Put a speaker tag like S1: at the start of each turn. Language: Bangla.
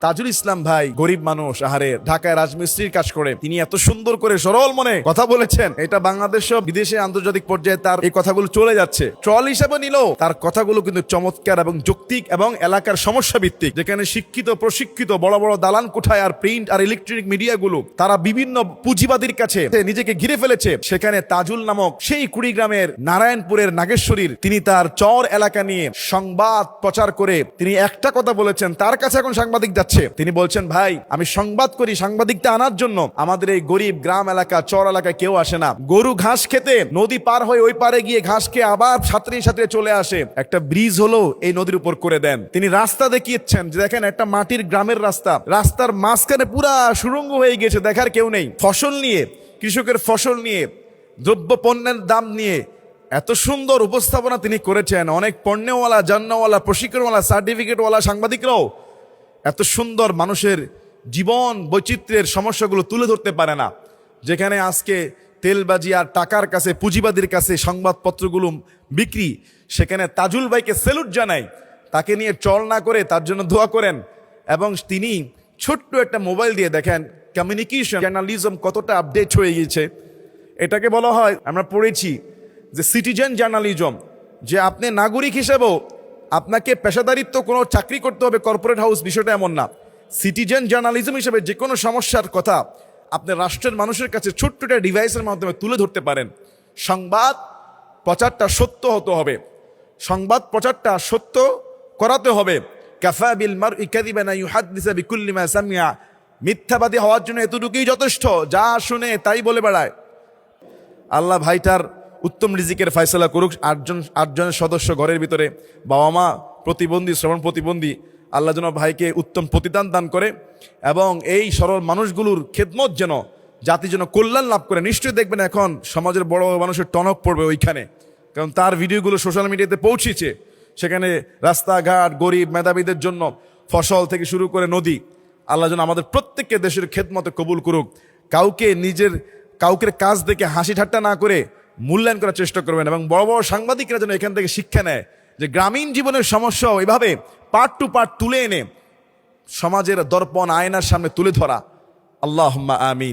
S1: তাজুল ইসলাম ভাই গরিব মানুষ, আহারে ঢাকায় রাজমিস্ত্রির কাজ করে, তিনি এত সুন্দর করে সরল মনে কথা বলেছেন, এটা বাংলাদেশ বিদেশে আন্তর্জাতিক পর্যায়ে তার এই কথাগুলো চলে যাচ্ছে। ট্রল হিসাবে নিলেও তার কথাগুলো কিন্তু চমৎকার এবং যৌক্তিক এবং এলাকার সমস্যা ভিত্তিক। যেখানে শিক্ষিত প্রশিক্ষিত বড় বড় দালান কোঠায় আর প্রিন্ট আর ইলেকট্রনিক মিডিয়াগুলো তারা বিভিন্ন পুঁজিবাদীর কাছে নিজেকে ঘিরে ফেলেছে, সেখানে তাজুল নামক সেই কুড়িগ্রামের নারায়ণপুরের নাগেশ্বরীর তিনি তার চর এলাকা নিয়ে সংবাদ প্রচার করে তিনি একটা কথা বলেছেন। তার কাছে এখন সাংবাদিক যাচ্ছে, তিনি বলছেন, ভাই আমি সংবাদ করি, সাংবাদিকটা আনার জন্য আমাদের এই গরিব গ্রাম এলাকা চর এলাকায় কেউ আসে না। গরু ঘাস খেতে নদী পার হয়ে ওই পারে গিয়ে ঘাস খেয়ে আবার সাঁতরে সাঁতরে চলে আসে, একটা ব্রিজ হলো এই নদীর উপর করে দেন। তিনি রাস্তা দেখিয়েছেন যে দেখেন একটা মাটির গ্রামের রাস্তা, রাস্তার মাঝখানে পুরা সুড়ঙ্গ হয়ে গেছে, দেখার কেউ নেই। ফসল নিয়ে, কৃষকের ফসল নিয়ে, দ্রব্য পণ্যের দাম নিয়ে এত সুন্দর উপস্থাপনা তিনি করেছেন। অনেক পণ্যওয়ালা, জান্নাওয়ালা, প্রশিক্ষণওয়ালা, সার্টিফিকেটওয়ালা সাংবাদিকরাও এত সুন্দর মানুষের জীবন বৈচিত্র্যের সমস্যাগুলো তুলে ধরতে পারে না। যেখানে আজকে তেলবাজি আর টাকার কাছে, পুঁজিবাদীর কাছে সংবাদপত্রগুলো বিক্রি, সেখানে তাজুল ভাইকে স্যালুট জানাই। তাকে নিয়ে চল না করে তার জন্য দোয়া করেন। এবং তিনি ছোট্ট একটা মোবাইল দিয়ে দেখেন কমিউনিকেশন জার্নালিজম কতটা আপডেট হয়ে গিয়েছে। এটাকে বলা হয়, আমরা পড়েছি যে সিটিজেন জার্নালিজম, যে আপনি নাগরিক হিসেবেও আপনাকে পেশাদারিত্ব কোনো চাকরি করতে হবে কর্পোরেট হাউস, বিষয়টা এমন না। সিটিজেন জার্নালিজম হিসেবে যে কোনো সমস্যার কথা আপনি রাষ্ট্রের মানুষের কাছে ছোট্ট একটা ডিভাইসের মাধ্যমে তুলে ধরতে পারেন। সংবাদ প্রচারটা সত্য হতে হবে, সংবাদ প্রচারটা সত্য করাতে হবে। কাফা বিল মারই কাযিবান ইউহাদ্দিসু বিকুল্লি মা সামিআ, মিথ্যাবাদী হওয়ার জন্য এতটুকুই যথেষ্ট, যা শুনে তাই বলে বেড়ায়। আল্লাহ ভাইটার উত্তম রিজিকের ফয়সালা করুক। আটজনের সদস্য ঘরের ভিতরে, বাবা মা প্রতিবন্ধী, শ্রবণ প্রতিবন্ধী, আল্লাহ যেন ভাইকে উত্তম প্রতিদান দান করে এবং এই সরল মানুষগুলোর খেদমত যেন জাতি যেন কল্যাণ লাভ করে। নিশ্চয়ই দেখবেন এখন সমাজের বড় মানুষের টনক পড়বে ওইখানে, কারণ তার ভিডিওগুলো সোশ্যাল মিডিয়াতে পৌঁছেছে। সেখানে রাস্তাঘাট, গরিব মেধাবীদের জন্য ফসল থেকে শুরু করে নদী, আল্লাহ যেন আমাদের প্রত্যেককে দেশের খেদমতে কবুল করুক। কাউকে কাজ দেখে হাসি ঠাট্টা না করে মূল্যায়ন করার চেষ্টা করবেন। এবং বড় বড় সাংবাদিকরা যেন এখান থেকে শিক্ষা নেয় যে গ্রামীণ জীবনের সমস্যাও এভাবে পার্ট টু পার্ট তুলে এনে সমাজের দর্পণ আয়নার সামনে তুলে ধরা। আল্লাহুম্মা আমিন।